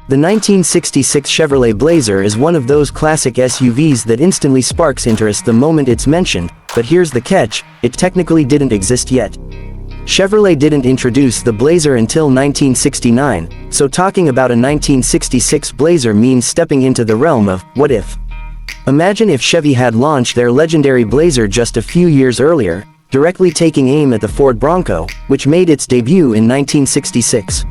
The 1966 Chevrolet Blazer is one of those classic SUVs that instantly sparks interest the moment it's mentioned, but here's the catch, it technically didn't exist yet. Chevrolet didn't introduce the Blazer until 1969, so talking about a 1966 Blazer means stepping into the realm of what if. Imagine if Chevy had launched their legendary Blazer just a few years earlier, directly taking aim at the Ford Bronco, which made its debut in 1966.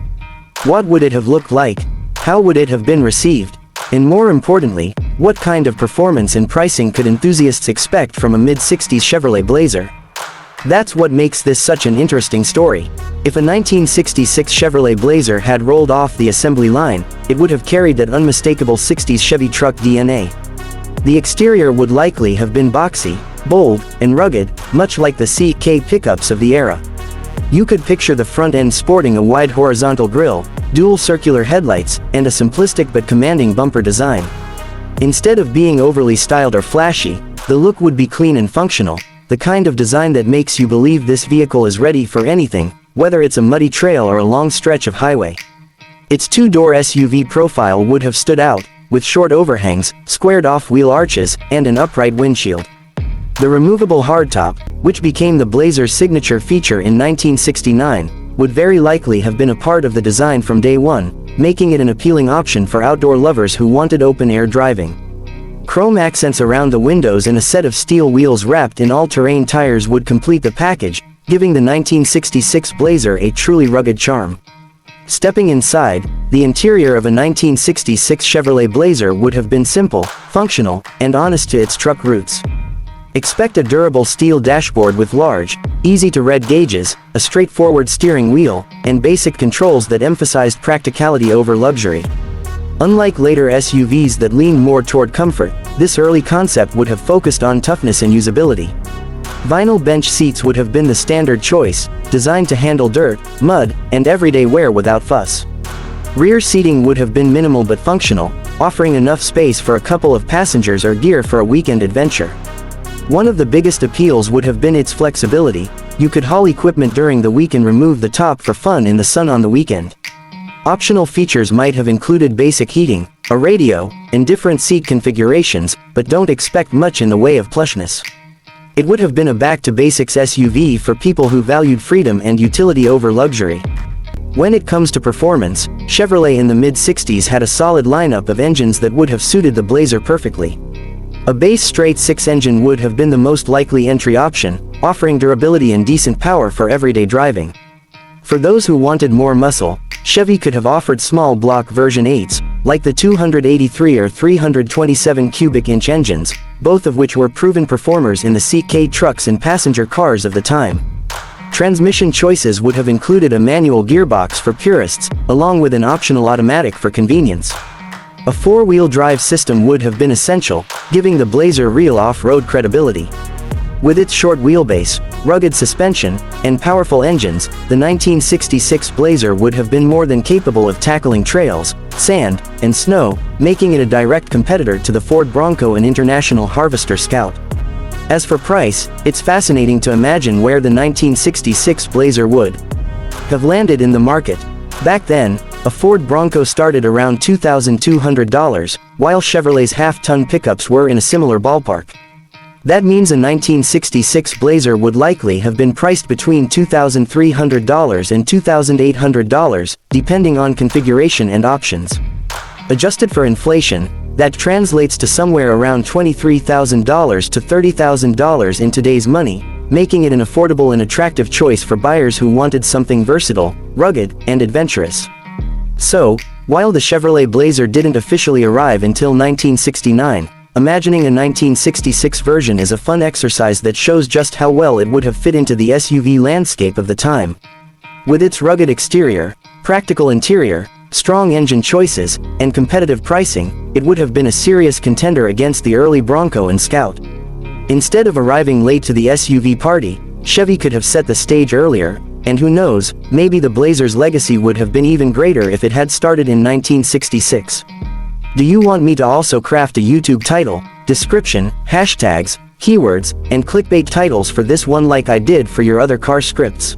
What would it have looked like? How would it have been received? And more importantly, what kind of performance and pricing could enthusiasts expect from a mid-60s Chevrolet Blazer? That's what makes this such an interesting story. If a 1966 Chevrolet Blazer had rolled off the assembly line, it would have carried that unmistakable 60s Chevy truck DNA. The exterior would likely have been boxy, bold, and rugged, much like the CK pickups of the era. You could picture the front end sporting a wide horizontal grille, dual circular headlights, and a simplistic but commanding bumper design. Instead of being overly styled or flashy, the look would be clean and functional, the kind of design that makes you believe this vehicle is ready for anything, whether it's a muddy trail or a long stretch of highway. Its two-door SUV profile would have stood out, with short overhangs, squared-off wheel arches, and an upright windshield. The removable hardtop, which became the Blazer's signature feature in 1969, would very likely have been a part of the design from day one, making it an appealing option for outdoor lovers who wanted open-air driving. Chrome accents around the windows and a set of steel wheels wrapped in all-terrain tires would complete the package, giving the 1966 Blazer a truly rugged charm. Stepping inside, the interior of a 1966 Chevrolet Blazer would have been simple, functional, and honest to its truck roots. Expect a durable steel dashboard with large, easy-to-read gauges, a straightforward steering wheel, and basic controls that emphasized practicality over luxury. Unlike later SUVs that leaned more toward comfort, this early concept would have focused on toughness and usability. Vinyl bench seats would have been the standard choice, designed to handle dirt, mud, and everyday wear without fuss. Rear seating would have been minimal but functional, offering enough space for a couple of passengers or gear for a weekend adventure. One of the biggest appeals would have been its flexibility. You could haul equipment during the week and remove the top for fun in the sun on the weekend. Optional features might have included basic heating, a radio, and different seat configurations, but don't expect much in the way of plushness. It would have been a back-to-basics SUV for people who valued freedom and utility over luxury. When it comes to performance, Chevrolet in the mid-60s had a solid lineup of engines that would have suited the Blazer perfectly. A base straight-six engine would have been the most likely entry option, offering durability and decent power for everyday driving. For those who wanted more muscle, Chevy could have offered small block version 8s, like the 283 or 327 cubic inch engines, both of which were proven performers in the CK trucks and passenger cars of the time. Transmission choices would have included a manual gearbox for purists, along with an optional automatic for convenience. A four-wheel drive system would have been essential, giving the Blazer real off-road credibility. With its short wheelbase, rugged suspension, and powerful engines, the 1966 Blazer would have been more than capable of tackling trails, sand, and snow, making it a direct competitor to the Ford Bronco and International Harvester Scout. As for price, it's fascinating to imagine where the 1966 Blazer would have landed in the market. Back then, a Ford Bronco started around $2,200, while Chevrolet's half-ton pickups were in a similar ballpark. That means a 1966 Blazer would likely have been priced between $2,300 and $2,800, depending on configuration and options. Adjusted for inflation, that translates to somewhere around $23,000 to $30,000 in today's money, making it an affordable and attractive choice for buyers who wanted something versatile, rugged, and adventurous. So, while the Chevrolet Blazer didn't officially arrive until 1969, imagining a 1966 version is a fun exercise that shows just how well it would have fit into the SUV landscape of the time. With its rugged exterior, practical interior, strong engine choices, and competitive pricing, it would have been a serious contender against the early Bronco and Scout. Instead of arriving late to the SUV party, Chevy could have set the stage earlier, and who knows, maybe the Blazer's legacy would have been even greater if it had started in 1966. Do you want me to also craft a YouTube title, description, hashtags, keywords, and clickbait titles for this one like I did for your other car scripts?